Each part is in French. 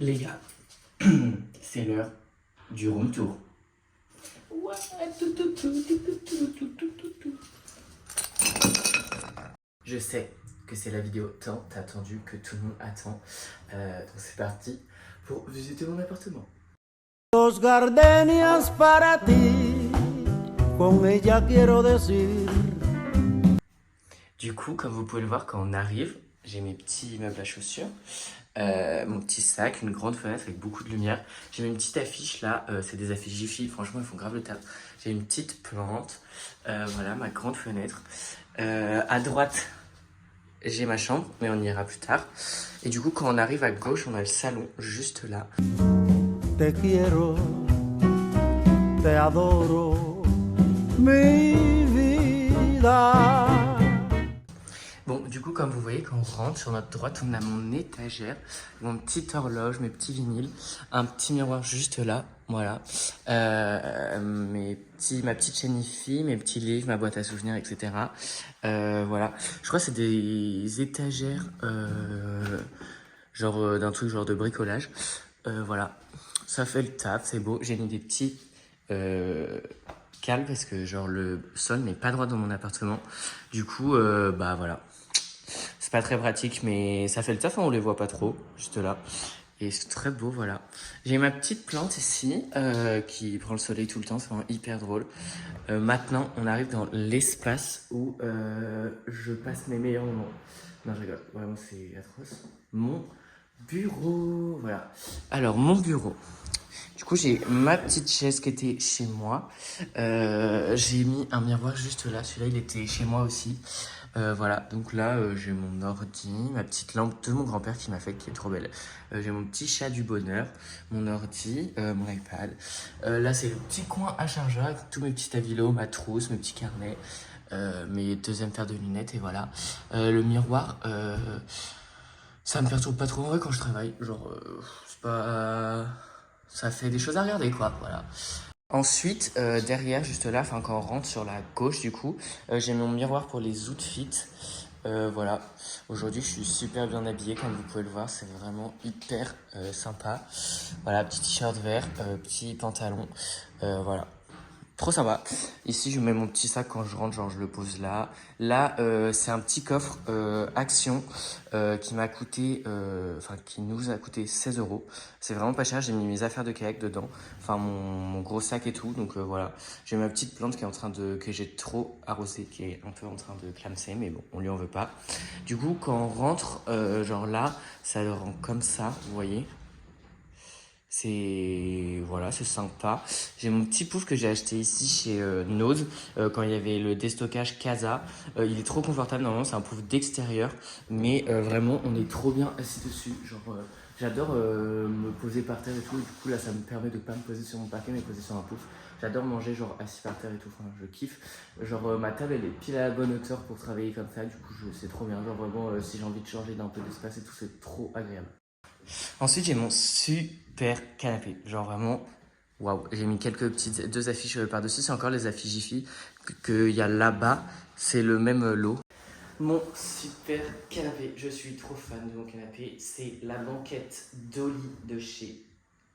Les gars, c'est l'heure du room tour. Ouais, je sais que c'est la vidéo tant attendue que tout le monde attend. Donc c'est parti pour visiter mon appartement. Dos gardenias para ti, con ella quiero decir. Du coup, comme vous pouvez le voir, quand on arrive, j'ai mes petits meubles à chaussures, mon petit sac, une grande fenêtre avec beaucoup de lumière. J'ai une petite affiche là, c'est des affiches Jiffy, franchement ils font grave le taf. J'ai une petite plante, voilà ma grande fenêtre. À droite, j'ai ma chambre, mais on y ira plus tard. Et du coup, quand on arrive à gauche, on a le salon juste là. Te quiero, te adoro, mi vida. Bon, du coup, comme vous voyez, quand on rentre, sur notre droite, on a mon étagère, mon petite horloge, mes petits vinyles, un petit miroir juste là, voilà. Ma petite chaîne IFI, mes petits livres, ma boîte à souvenirs, etc. Voilà. Je crois que c'est des étagères, d'un truc genre de bricolage. Voilà. Ça fait le taf, c'est beau. J'ai mis des petits cales parce que genre le sol n'est pas droit dans mon appartement. Du coup, bah voilà. C'est pas très pratique, mais ça fait le taf, hein, on les voit pas trop, juste là. Et c'est très beau, voilà. J'ai ma petite plante ici, qui prend le soleil tout le temps, c'est vraiment hyper drôle. Maintenant, on arrive dans l'espace où je passe mes meilleurs moments. Non, je rigole, vraiment, c'est atroce. Mon bureau, voilà. Alors, mon bureau. Du coup, j'ai ma petite chaise qui était chez moi. J'ai mis un miroir juste là. Celui-là, il était chez moi aussi. Voilà, donc là, j'ai mon ordi, ma petite lampe de mon grand-père qui m'a fait, qui est trop belle. J'ai mon petit chat du bonheur, mon ordi, mon iPad. Là, c'est le petit coin à chargeur avec tous mes petits stabilos, ma trousse, mes petits carnets, mes deuxièmes paires de lunettes, et voilà. Le miroir, ça me perturbe pas trop en vrai quand je travaille. Genre, c'est pas... Ça fait des choses à regarder, quoi, voilà. Ensuite, derrière, juste là, enfin quand on rentre sur la gauche du coup, j'ai mon miroir pour les outfits. Voilà, aujourd'hui je suis super bien habillé comme vous pouvez le voir, c'est vraiment hyper sympa. Voilà, petit t-shirt vert, petit pantalon, voilà. Trop sympa. Ici, je mets mon petit sac quand je rentre, genre je le pose là. Là, c'est un petit coffre Action qui m'a coûté, qui nous a coûté 16 euros. C'est vraiment pas cher. J'ai mis mes affaires de kayak dedans, enfin mon gros sac et tout. Donc voilà, j'ai ma petite plante qui est en train de, que j'ai trop arrosée, qui est un peu en train de clamser, mais bon, on lui en veut pas. Du coup, quand on rentre, genre là, ça le rend comme ça, vous voyez. Voilà, c'est sympa. J'ai mon petit pouf que j'ai acheté ici chez Nose quand il y avait le déstockage Casa. Il est trop confortable, normalement c'est un pouf d'extérieur, mais vraiment on est trop bien assis dessus. Genre j'adore me poser par terre et tout. Du coup là ça me permet de pas me poser sur mon parquet mais poser sur un pouf. J'adore manger genre assis par terre et tout. Enfin je kiffe. Genre ma table elle est pile à la bonne hauteur pour travailler comme ça. Du coup c'est trop bien. Genre vraiment si j'ai envie de changer d'un peu d'espace et tout, c'est trop agréable. Ensuite, j'ai mon super canapé. Genre vraiment, waouh. J'ai mis quelques petites, deux affiches par-dessus. C'est encore les affiches Jiffy qu'il y a là-bas. C'est le même lot. Mon super canapé. Je suis trop fan de mon canapé. C'est la banquette Dolly de chez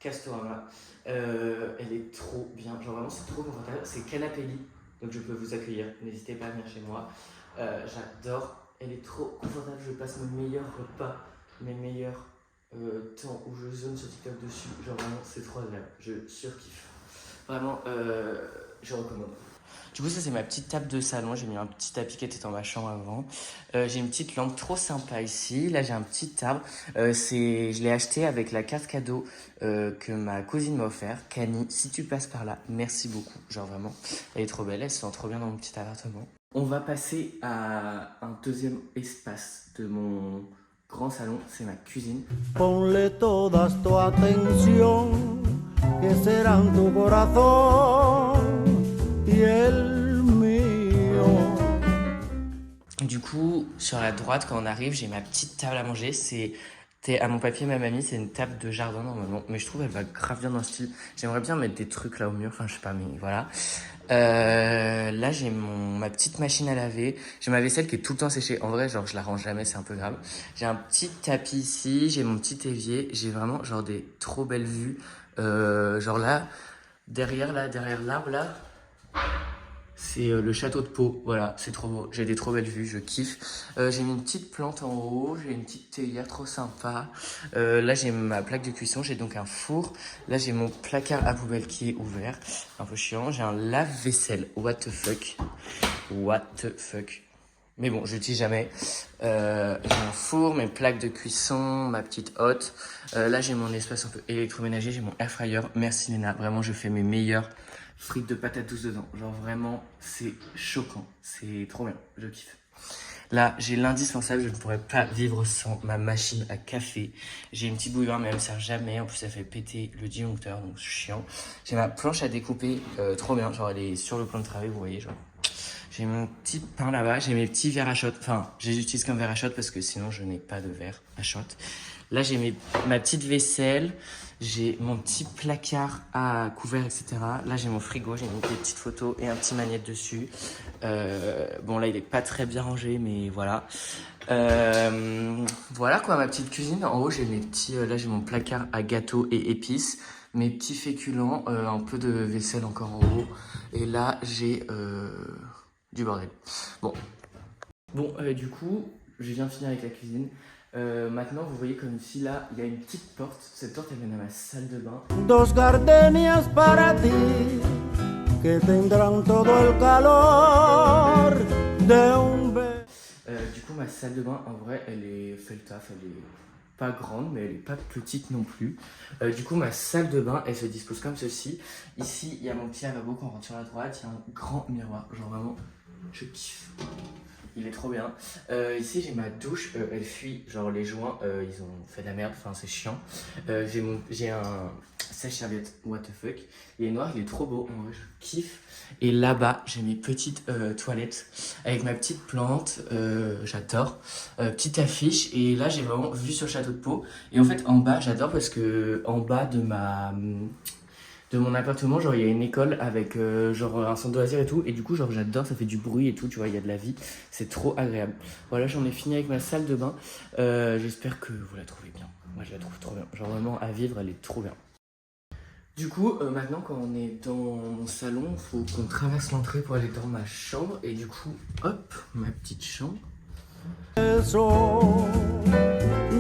Castorama. Elle est trop bien. Genre vraiment, c'est trop confortable. C'est canapé lit. Donc je peux vous accueillir. N'hésitez pas à venir chez moi. J'adore. Elle est trop confortable. Je passe mes meilleurs repas, mes meilleurs temps où je zone sur TikTok dessus, genre vraiment c'est trop agréable, je surkiffe. Vraiment, je recommande. Du coup ça c'est ma petite table de salon, j'ai mis un petit tapis qui était dans ma chambre avant. J'ai une petite lampe trop sympa ici, là j'ai un petit arbre, je l'ai acheté avec la carte cadeau que ma cousine m'a offert. Cani, si tu passes par là, merci beaucoup, genre vraiment, elle est trop belle, elle se sent trop bien dans mon petit appartement. On va passer à un deuxième espace de mon grand salon, c'est ma cuisine. Ponle todas tu atención, que serán tu corazón y el mío. Du coup, sur la droite, quand on arrive, j'ai ma petite table à manger. À mon papier, ma mamie, c'est une table de jardin normalement. Mais je trouve qu'elle va grave bien dans le style. J'aimerais bien mettre des trucs là au mur. Enfin, je sais pas, mais voilà. Là, j'ai ma petite machine à laver. J'ai ma vaisselle qui est tout le temps séchée. En vrai, genre, je la range jamais, c'est un peu grave. J'ai un petit tapis ici, j'ai mon petit évier. J'ai vraiment, genre, des trop belles vues. Genre là, derrière l'arbre, là, c'est le château de Pau. Voilà, c'est trop beau. J'ai des trop belles vues, je kiffe. J'ai mis une petite plante en haut. J'ai une petite théière trop sympa. Là, j'ai ma plaque de cuisson. J'ai donc un four. Là, j'ai mon placard à poubelle qui est ouvert. Un peu chiant. J'ai un lave-vaisselle. What the fuck? What the fuck? Mais bon, je l'utilise jamais. J'ai un four, mes plaques de cuisson, ma petite hotte. Là, j'ai mon espace un peu électroménager. J'ai mon air fryer. Merci Léna. Vraiment, je fais mes meilleures frites de patates douces dedans. Genre vraiment, c'est choquant. C'est trop bien. Je kiffe. Là, j'ai l'indispensable. Je ne pourrais pas vivre sans ma machine à café. J'ai une petite bouilloire, mais elle me sert jamais. En plus, ça fait péter le disjoncteur, donc c'est chiant. J'ai ma planche à découper. Trop bien. Genre, elle est sur le plan de travail, vous voyez, genre. J'ai mon petit pain là-bas, j'ai mes petits verres à shot. Enfin, je les utilise comme verre à shot parce que sinon je n'ai pas de verre à shot. Là, j'ai ma petite vaisselle, j'ai mon petit placard à couvert, etc. Là, j'ai mon frigo, j'ai mis des petites photos et un petit magnète dessus. Bon, là, il est pas très bien rangé, mais voilà. Voilà quoi, ma petite cuisine. En haut, j'ai mes petits. Là, j'ai mon placard à gâteaux et épices. Mes petits féculents, un peu de vaisselle encore en haut. Et là, j'ai du bordel. Bon. Bon, du coup, je viens de finir avec la cuisine. Maintenant, vous voyez comme ici, là, il y a une petite porte. Cette porte, elle mène à ma salle de bain. Dos gardenias para ti, que tendrán todo el calor de un Du coup, ma salle de bain, en vrai, fait le taf. Elle est pas grande, mais elle est pas petite non plus. Du coup, ma salle de bain, elle se dispose comme ceci. Ici, il y a mon petit lavabo quand on rentre sur la droite. Il y a un grand miroir. Genre vraiment, je kiffe. Il est trop bien. Ici, j'ai ma douche. Elle fuit. Genre, les joints, ils ont fait de la merde. Enfin, c'est chiant. J'ai un sèche-serviette. What the fuck. Il est noir. Il est trop beau. En vrai, je kiffe. Et là-bas, j'ai mes petites toilettes avec ma petite plante. J'adore. Petite affiche. Et là, j'ai vraiment vue sur le château de Pau. Et en fait, en bas, j'adore parce que en bas de mon appartement, genre il y a une école avec genre un centre de loisirs et tout, et du coup genre j'adore, ça fait du bruit et tout, tu vois, il y a de la vie, c'est trop agréable. Voilà, j'en ai fini avec ma salle de bain. J'espère que vous la trouvez bien. Moi je la trouve trop bien, genre vraiment à vivre, elle est trop bien. Du coup, maintenant quand on est dans mon salon, faut qu'on traverse l'entrée pour aller dans ma chambre, et du coup, hop, ma petite chambre. beso,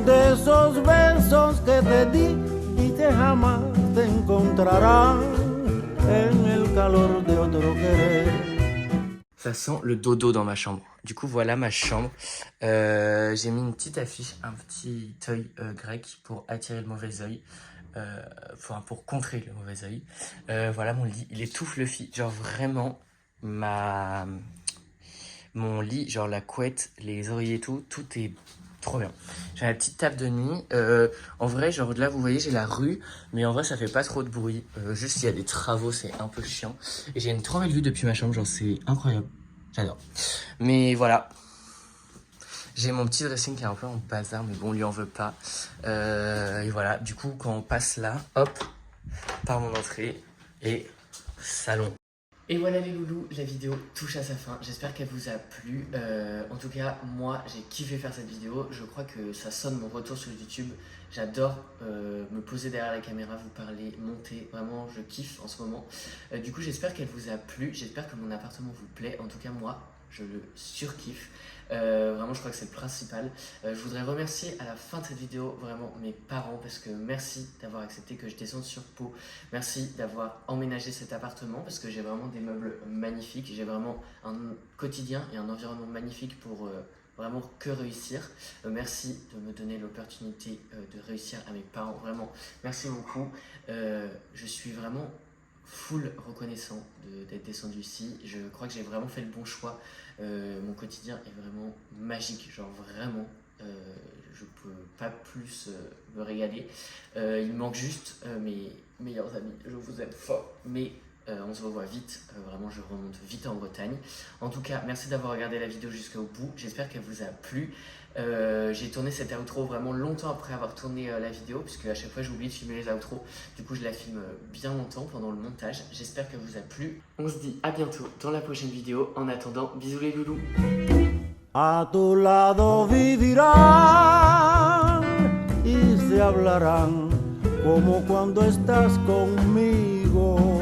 de esos besos que te di y que jamás te encontrarán en el calor de otro querer. Ça sent le dodo dans ma chambre. Du coup, voilà ma chambre. J'ai mis une petite affiche, un petit œil grec pour attirer le mauvais œil. Pour contrer le mauvais œil. Voilà mon lit. Il est tout fluffy. Genre vraiment, mon lit, genre la couette, les oreillers et tout, tout est trop bien. J'ai la petite table de nuit. En vrai, genre là, vous voyez, j'ai la rue, mais en vrai, ça fait pas trop de bruit. Juste, il y a des travaux, c'est un peu chiant. Et j'ai une trop belle vue depuis ma chambre, genre c'est incroyable. J'adore. Mais voilà. J'ai mon petit dressing qui est un peu en bazar, mais bon, on lui en veut pas. Et voilà, du coup, quand on passe là, hop, par mon entrée et salon. Et voilà les loulous, la vidéo touche à sa fin. J'espère qu'elle vous a plu. En tout cas, moi, j'ai kiffé faire cette vidéo. Je crois que ça sonne mon retour sur YouTube. J'adore me poser derrière la caméra, vous parler, monter. Vraiment, je kiffe en ce moment. Du coup, j'espère qu'elle vous a plu. J'espère que mon appartement vous plaît. En tout cas, moi, je le surkiffe. Vraiment, je crois que c'est le principal. Je voudrais remercier à la fin de cette vidéo vraiment mes parents parce que merci d'avoir accepté que je descende sur Pau. Merci d'avoir emménagé cet appartement parce que j'ai vraiment des meubles magnifiques. J'ai vraiment un quotidien et un environnement magnifique pour vraiment que réussir. Merci de me donner l'opportunité de réussir à mes parents. Vraiment, merci beaucoup. Je suis vraiment full reconnaissant d'être descendu ici. Je crois que j'ai vraiment fait le bon choix. Mon quotidien est vraiment magique, genre vraiment, je peux pas plus me régaler. Il me manque juste mes meilleurs amis, je vous aime fort, mais On se revoit vite, vraiment je remonte vite en Bretagne. En tout cas, merci d'avoir regardé la vidéo jusqu'au bout, j'espère qu'elle vous a plu. J'ai tourné cette outro vraiment longtemps après avoir tourné la vidéo, puisque à chaque fois j'oublie de filmer les outros, du coup je la filme bien longtemps pendant le montage. J'espère qu'elle vous a plu. On se dit à bientôt dans la prochaine vidéo. En attendant, bisous les loulous. A tu lado vivirán y se hablarán como cuando estás conmigo.